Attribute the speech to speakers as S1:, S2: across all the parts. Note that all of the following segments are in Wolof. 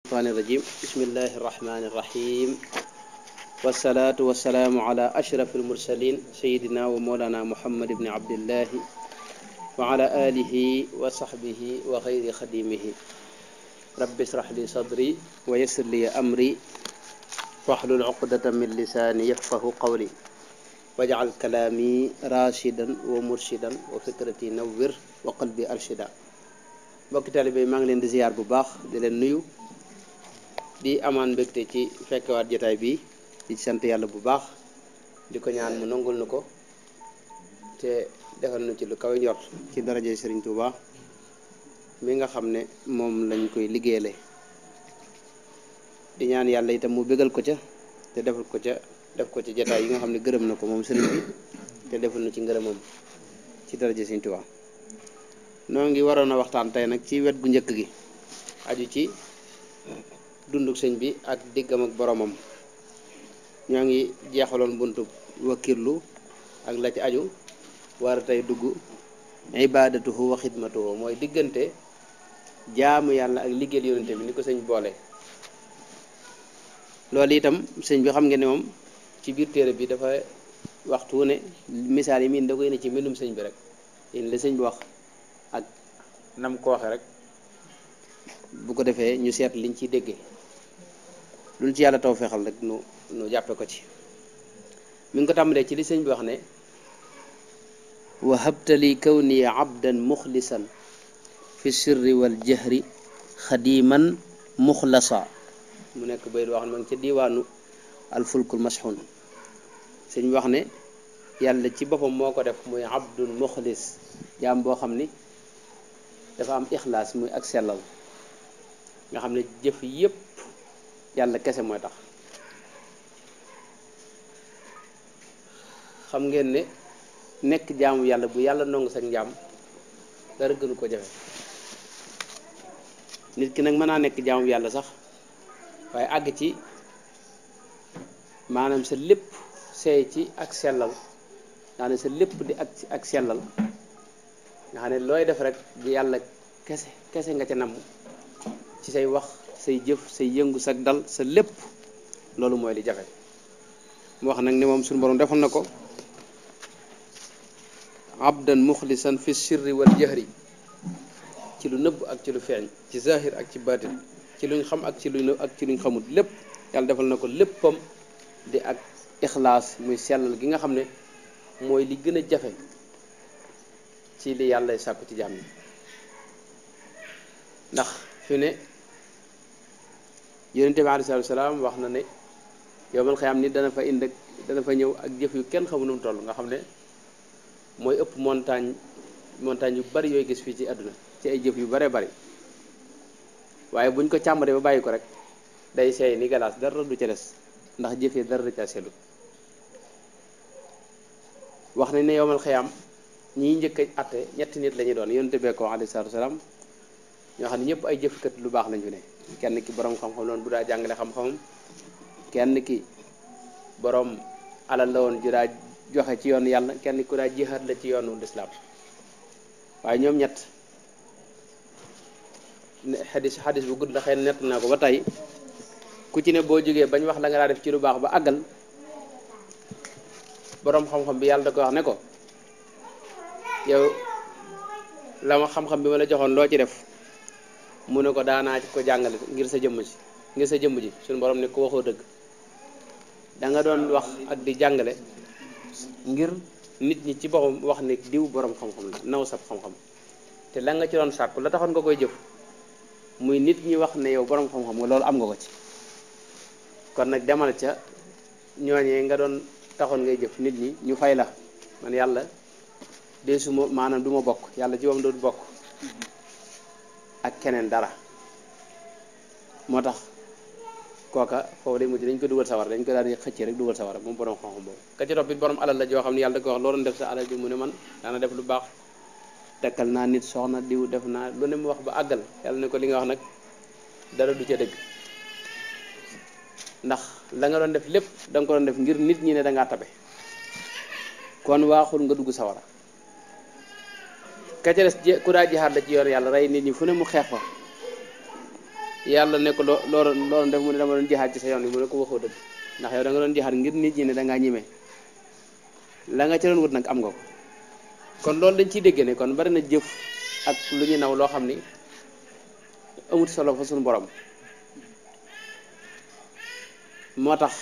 S1: الشيطان الرجيم بسم الله الرحمن الرحيم والصلاة والسلام على أشرف المرسلين سيدنا ومولانا محمد بن عبد الله وعلى آله وصحبه وغير خديمه رب اشرح لي صدري ويسر لي أمري واحلل عقدة من لساني يفقه قولي واجعل كلامي راشدا ومرشدا وفكرتي نور وقلبي أرشدا mbokki taalibe maa ngi leen di ziar bu baax di leen nuyu di amaan mbégte ci fekkewaat jotaay bi di sant yàlla bu baax di ko ñaan mu nangul nu ko te defal nu ci lu kawe njort ci daraje Serigne Touba mi nga xam ne moom lañ koy liggéeyale di ñaan yàlla itam mu bégal ko ca te defal ko ca def ko ci jotaay yi nga xam ne gërëm na ko moom Serigne bi te defal nu ci ngërëmam ci daraje Serigne Touba noo ngi waroon a waxtaan tey nag ci wet gu njëkk gi aju ci dunduk sëñ bi ak diggam ak boromam ñoo ngi jeexaloon buntu wakkirlu ak la ci aju war a tey dugg ibadatuhu wa xidmatuhu mooy diggante jaamu yàlla ak liggéeyal yonente bi ni ko sëñ boole loolu itam sëñ bi xam ngeen ne moom ci biir téere bi dafa waxtu ne misaal yi miin da koy ne ci mbindum sëñ bi rek yéen la sëñ bi wax ak nam ko waxe rek bu ko defee ñu seet liñ ciy déggee luñ ci yàlla taw fexal rek nu jàppe ko ci mi ngi ko tàmbalee ci li sëñ bi wax ne wahabtali kawni abdan muxlisan fi sirri wal jahri xadiman muxlasa mu nekk bayit wax ne ma ngi ca diiwaanu alfulkul mashxun sëñ bi wax ne yàlla ci boppam moo ko def muy abdun muxlis jaam boo xam ni dafa am ixlaas muy ak sellal nga xam ne jëf yépp yàlla kese mooy tax xam ngeen ne nekk jaamu yàlla bu yàlla nongu sa njaam dara gënu ko jafe nit ki nag mën naa nekk jaamu yàlla sax waaye àgg ci maanaam sa lépp seey ci ak sellal nga ne sa lépp di ak sellal nga xam ne looy def rek bu yàlla kese nga ca namm ci say wax say jëf say yëngu sa dal sa lépp loolu mooy li jafe mu wax nag ne moom suñu borom defal na ko abdan muxlisan fi sirri wal jahri ci lu nëbb ak ci lu feeñ ci zahir ak ci baatin ci luñ xam ak ci luñ xamul lépp yàlla defal na ko léppam di ak ixlaas muy sellal gi nga xam ne mooy li gën a jafe ci li yàlla sàkku ci jaam yi ndax fi ne yonente bi alayhi salaam wax na ne yowmal xiyaam nit dana fa ñëw ak jëf yu kenn xamu nu mu toll nga xam ne mooy ëpp montagne yu bari yooyu gis fii ci àdduna ci ay jëf yu baree bari waaye buñ ko càmbaree ba bàyyi ko rek day seey ni galaas dara du ca des ndax jëf yi dara du ca seetlu wax nañ ne yowmal xiyaam ñii njëkk a atte ñetti nit la ñuy doon yonente bee ko alayhi salaatu wasalaam ñoo xam ne ñëpp ay jëfkat lu baax lañ fi ne kenn ki borom xam-xam loon bu daa jàngale xam-xamam kenn ki borom alal la woon ju daa joxe ci yoonu yàlla kenn ku daa jihaad la ci yoonu lislaam waaye ñoom ñett xadis bu gudd la xëy na nett naa ko ba tey ku ci ne boo jógee bañ wax la nga daa def ci lu baax ba àggal borom xam-xam bi yàlla da ko wax ne ko yow la ma xam-xam bi ma la joxoon loo ci def mu ne ko daanaa ko jàngale ngir sa jëmm ji suñu borom ne ko waxoo dëgg da nga doon wax ak di jàngale ngir nit ñi ci boppam wax ne diw borom xam-xam la naw sab xam-xam te la nga ci doon sàkku la taxoon nga koy jëf muy nit ñi wax ne yow borom xam-xam nga loolu am nga ko ci kon nag demal ca ñooñee nga doon taxoon ngay jëf nit ñi ñu fay la man yàlla de suma maanaam du ma bokk yàlla ci moom dootu bokk ak keneen dara moo tax kooka foofu day mujj dañ ko dugal sawar dañ ko daal di xëcc rek dugal sawar moom borom xam-xam boobu ka ci topp it borom alal la joo xam ne yàlla da ko wax loo doon def sa alal ji mu ne man daana def lu baax tekkal naa nit soxna diw def naa lu ne mu wax ba àggal yàlla ne ko li nga wax nag dara du ca dëgg ndax la nga doon def lépp da nga ko doon def ngir nit ñi ne da ngaa tabe kon waaxul nga dugg sawara ka ca des ku daa jihaad la ci yoon yàlla rey nit ñi fu ne mu xeex fa yàlla ne ko loolu def mu ne dama doon jihaad ci sa yoon bi mu ne ko waxoo dëgg ndax yow da nga doon jihaad ngir nit ñi ne da ngaa ñime la nga ci doon wut nag am nga ko kon loolu dañ ciy dégg ne kon bari na jëf ak lu ñu naw loo xam ni amut solo fa suñu borom moo tax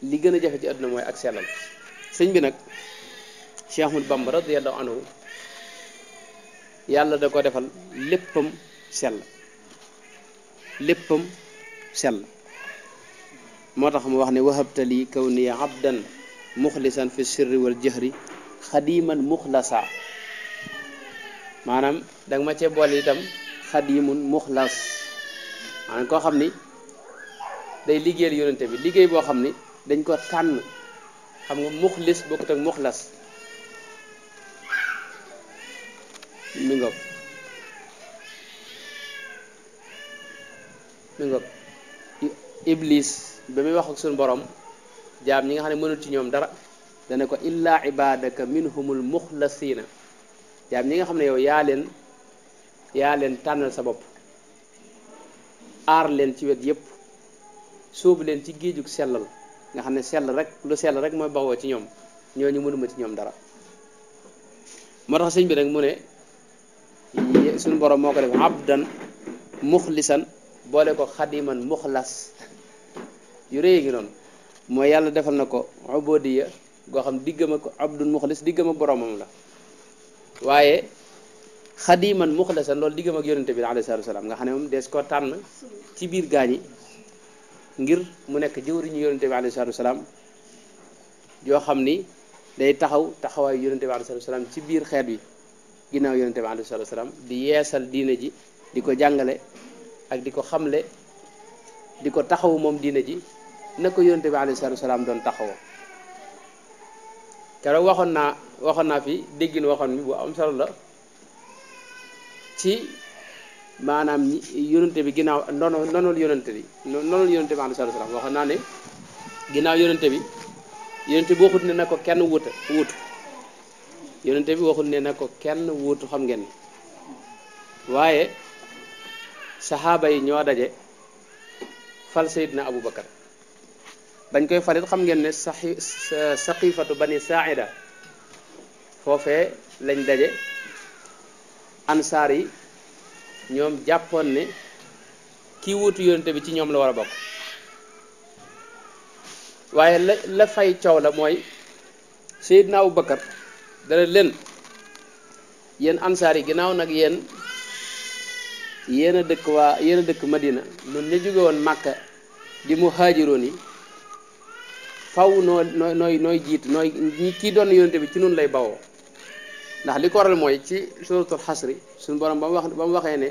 S1: li gën a jafe ci àdduna mooy ak sellal sëñ bi nag Cheikh Ahmadou Bamba radiyallahu anhu yàlla da ko defal léppam sell moo tax mu wax ne wahabtali kawni abdan muxlisan fi sirri wal jahri xadiman muxlasa maanaam danga ma cee boole itam xadimun muxlas maanaam koo xam ni day liggéeyal yonente bi liggéey boo xam ni dañ ko tànn xam nga muxlis bokkut ak muxlas mi ngoog iblis ba muy wax ak suñu borom jaam ñi nga xam ne mënul ci ñoom dara dana ko illa ibadaka minhumul muxlasina jaam ñi nga xam ne yow yaa leen tànnal sa bopp aar leen ci wet yépp sóobu leen ci géejug sellal nga xam ne lu sell rek mooy bawoo ci ñoom ñooñu mënuma ci ñoom dara moo tax sëñ bi nag mu ne suñu borom moo ko def abdan muxlisan boole ko xadiman muxlas yu rëy gi noonu mooy yàlla defal na ko ubodiya goo xam diggam ak abdun muxlis diggam ak boromam la waaye xadiman muxlasan loolu diggam ak yonente bi alayhi salaatu wasalaam nga xam ne moom des ko tànn ci biir gaañi ngir mu nekk jëwriñu yonente bi alayhi salaatu wasalaam joo xam ni day taxawaayu yonente bi alayhi salaatu wasalaam ci biir xeet wi ginnaaw yonente bi alayhi salaatu wasalaam di yeesal diine ji di ko jàngale ak di ko xamle di ko taxawu moom diine ji na ko yonente bi alayhi salaatu wasalaam doon taxawoo keroog waxoon naa fi déggin waxoon mi bu am solo la ci maanaam yonente bi ginnaaw nonol yonente bi alayhi salaatu wasalaam waxoon naa ne ginnaaw yonente bi waxut ne na ko kenn wuutu yonente bi waxut ne na ko kenn wuutu xam ngeen waaye saxaaba yi ñoo daje fal Seydina Abu Bakar bañ koy falit xam ngeen ne saqifatu bani saaida foofee lañ daje ansaar yi ñoom jàppoon ne kii wuutu yonente bi ci ñoom la war a bokk waaye la fay coow la mooy Seydina Abu Bakar dana leen yéen ansaar yi ginnaaw nag yéen a dëkk Madina nun ñu jóge woon Màkka di muhaajiroon yi faw nooy jiit nooy kii doon yonente bi ci nun lay bawoo ndax li ko waral mooy ci suratul xasri suñu borom ba mu waxee ne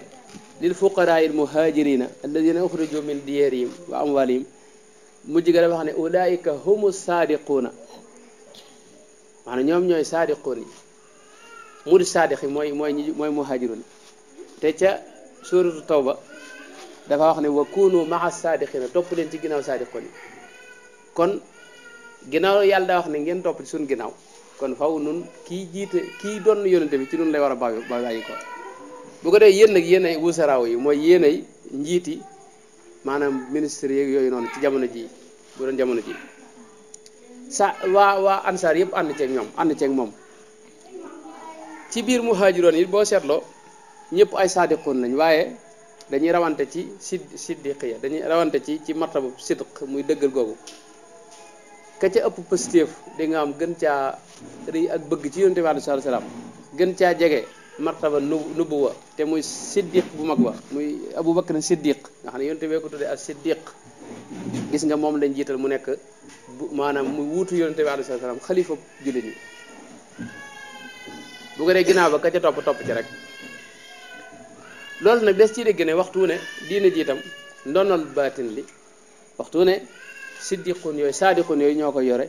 S1: lil fuqaraa'il muhaajirina alladina uxrijuu min diyarihim wa amwalihim mujj ga dafa wax ne ulaika humu saadiquuna maanaam ñoom ñooy saadiquun yi mu di saadiq yi mooy muhaajiroon te ca suratu tawba dafa wax ne wa kunu maa saadiqina topp leen ci ginnaaw saadiqoon yi kon ginnaaw yàlla daa wax ne ngeen topp ci suñu ginnaaw kon faw nun kii doon yonente bi ci nun lay war a bàyyi ko bu ko dee yéen nag yéen ay wusaraaw yi mooy yéen ay njiiti maanaam ministre yeeg yooyu noonu ci jamono ji bu doon jamono ji waa ansaar yëpp ànd ceeg moom ci biir muhaajiroon yi boo seetloo ñëpp ay saadiqoon lañ waaye dañuy rawante ci siddiqiya dañuy rawante ci martabu sidq muy dëggal googu ka ca ëpp positif di nga am gën caa rëy ak bëgg ci yonente bi alayhi salaatu salaam gën caa jege martaba nubuwa te muy siddiq bu mag ba muy Abu Bakr siddiq nga xam ne yonente bee ko tuddee ak siddiq gis nga moom lañ jiital mu nekk maanaam muy wuutu yonente bi alayhi salaatu salaam xalifa jullit ñi bu ko dee ginnaaw ba ka ca topp ci rek loolu nag des ci dégg ne waxtu ne diine ji itam ndonal baatin li waxtu ne siddiqun yooyu saadiqun yooyu ñoo ko yore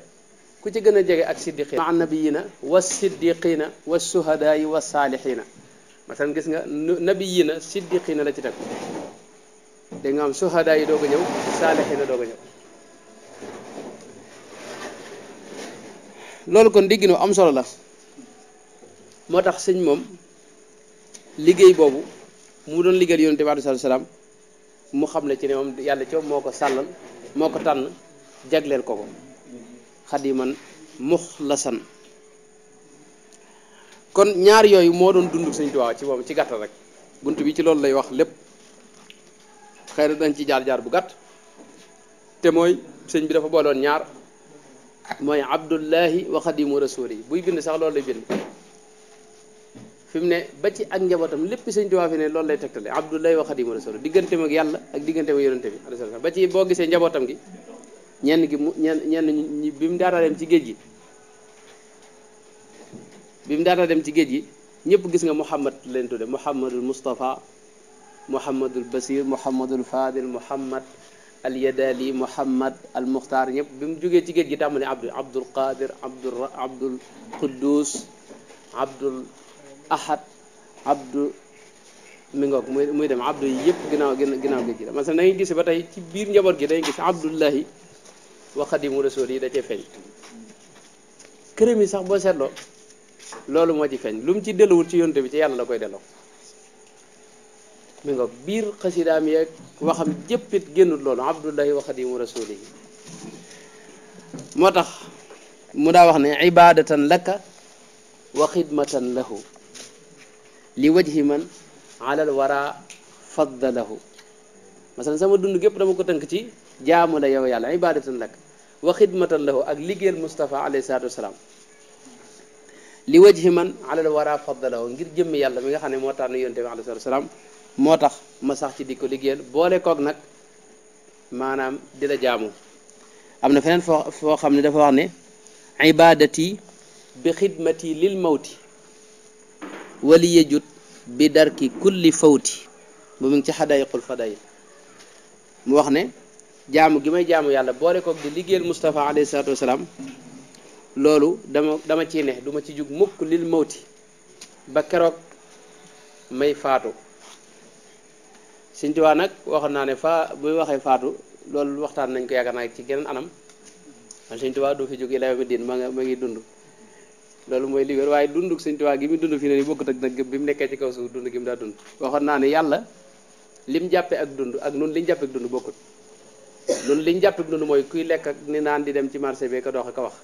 S1: ku ci gën a jege ak siddiqin ma nabiyina wa siddiqina wa suhadaayi wa saalihina masalan gis nga nabiyina siddiqina la ci teg da nga am suhadaa yi doog a ñëw saalihina doog a ñëw loolu kon digginu am solo la moo tax sëñ moom liggéey boobu mu doon liggéeyal yonente bi alayhi salaam mu xam ne ci ne moom yàlla ci moo ko sàllal moo ko tànn jagleel ko xadiman muxlasan. kon ñaar yooyu moo doon dund Sëñ Tuubaa ci moom ci gàttal rek bunt bi ci loolu lay wax lépp xëy na dañ ci jaar bu gàtt te mooy sëñ bi dafa booloon ñaar mooy abdullahi wa xadimu rasuli yi buy bind sax loolu lay bind fi mu ne ba ci ak njabootam lépp Sëñ Tuubaa fi ne loolu lay tegtale abdullahi wa xadimu rasuli digganteem ak yàlla ak digganteem ak yonente bi ba ci boo gisee njabootam gi ñenn gi mu ñenn bi mu daata dem ci géej gi ñëpp gis nga Muhammad leen tudde Muhammadul Mustafa Muhammadul Basir Muhammadul Fadil Muhammad al Yadali Muhammad al Muxtaar ñëpp bi mu jógee ci géej gi tàmbali Abdul Qadir Abdul Quddus Abdul Ahad Abdu mi ngoog muy dem Abdu yi yëpp ginnaaw géej gi la parce que da ngay gis ba tey ci biir njaboot gi dañuy gis Abdullahi wa Xadimu Rasul yi da cee feeñ këram yi sax boo seetloo loolu moo ci feeñ lu mu ci delluwul ci yonte bi ci yàlla la koy delloo mi ngoog biir xasidaam yeeg waxam jëppit génnul loolu Abdullahi wa Xadimu Rasul yi moo tax mu daa wax ne ibadatan laka wa xidmatan lahu li wajhi man alal wara faddalahu masalan sama dund gépp dama ko tënk ci jaamu la yow yàlla ibadatan laka wa xidmatan lahu ak liggéeyal Mustafa alayhi salaatu wasalaam li wajhi man alal wara faddalahu ngir jëmmi yàlla mi nga xam ne moo tax ne yonte bi alayhi salaatu wasalaam moo tax ma sax ci di ko liggéeyal boole koog nag maanaam di la jaamu am na feneen foo xam ne dafa wax ne ibadati bi xidmati lil mawti wali yejut bi darki kulli fawti bu mu ngi ci xadayiqul fadayi mu wax ne jaamu gi may jaamu yàlla boole koog di liggéeyal Mustafa alayhi salaatu wasalaam loolu dama ciy ne duma ci jug mukk lil mawti ba keroog may faatu Sëñ Tuubaa nag waxoon naa ne buy waxee faatu loolu waxtaan nañ ko yaakaar naa ci geneen anam Sëñ Tuubaa du fi jóg ila yawmi diin ma ngi dund loolu mooy li wér waaye dunduk Sëñ Tuubaa gi mu dund fi ne ni bokkut ak nag bi mu nekkee ci kaw suuf dund gi mu daa dund waxoon naa ne yàlla lim jàppe ak dund ak nun liñ jàppe ak dund bokkut nun liñ jàppe ak dund mooy kuy lekk ak ni naan di dem ci marché bi ka dox ka wax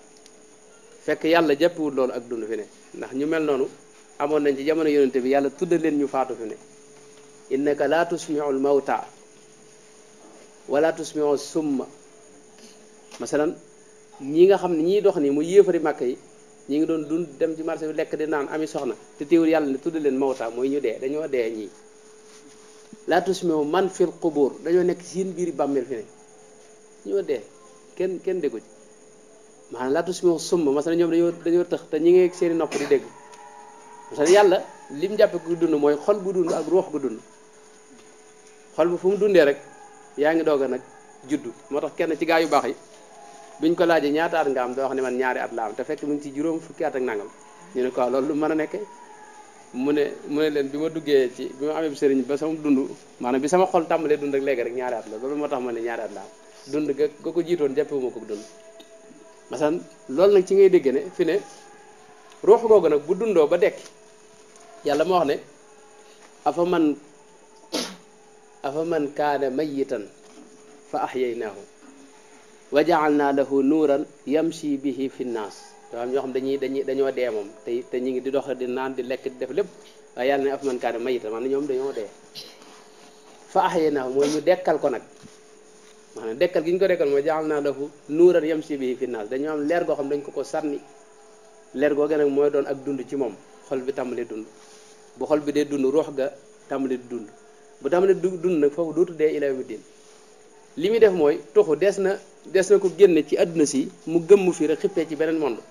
S1: fekk yàlla jàppewul loolu ak dund fi ne ndax ñu mel noonu amoon nañ ci jamono yonente bi yàlla tuddal leen ñu faatu fi ne innaka la tusmiu al mawta wala tusmiu summa masalan ñi nga xam ne ñiy dox nii mu yéefari màkk yi ñi ngi doon dund dem ci marché bi lekk di naan ami soxna te teewul yàlla ne tuddal leen mawta mooy ñu dee dañoo dee ñii la tusmiu man fil qubur dañoo nekk ci seen biiri bàmmeel fi ne ñoo dee kenn déggu ci maanaam la tusmiu summa masalan ñoom dañoo tëx te ñi ngi seeni nopp di dégg masalan yàlla lim jàppe ku dund mooy xol bu dund ak ruux gu dund xol bu fu mu dundee rek yaa ngi doog a nag juddu moo tax kenn ci gaa yu baax yi biñ ko laajee ñaata at nga am doo wax ne man ñaari at la am te fekk mu ngi ci juróom fukki at ak nangam ñu ne ko loolu lu mën a nekke mu ne leen bi ma duggee ci bi ma amee sëriñ ba sama dund maanaam bi sama xol tàmbalee dund ak léegi rek ñaari at la loolu moo tax ma ne ñaari at la am dund ga ko jiitoon jàppewuma ko dund masalan loolu nag ci ngay dégg ne fi ne ruux googu nag bu dundoo ba dekki yàlla moo wax ne afa man kaana mayitan fa ahyaynaahu wa ja'alna lahu nuuran yamshi bihi fi nnaas dafa am ñoo xam dañoo dee moom te ñu ngi di dox di naan di lekk di def lépp waaye yàlla ne afa man kaana mayitan maanaam ñoom dañoo dee fa ahyaynaahu mooy ñu dekkal ko nag maanaam dekkal gi ñu ko dekkal mooy ja'alna lahu nuuran yamshi bihi fi nnaas dañoo am leer goo xam dañ ko sànni leer googu nag mooy doon ak dund ci moom xol bi tàmbalee dund bu xol bi dee dund ruux ga tàmbalee di dund bu tàmbalee dund nag foofu dootu dee ila yawmi diin li muy def mooy tuxu des na ko génne ci àdduna si mu gëmm fii rek xippee ci beneen monde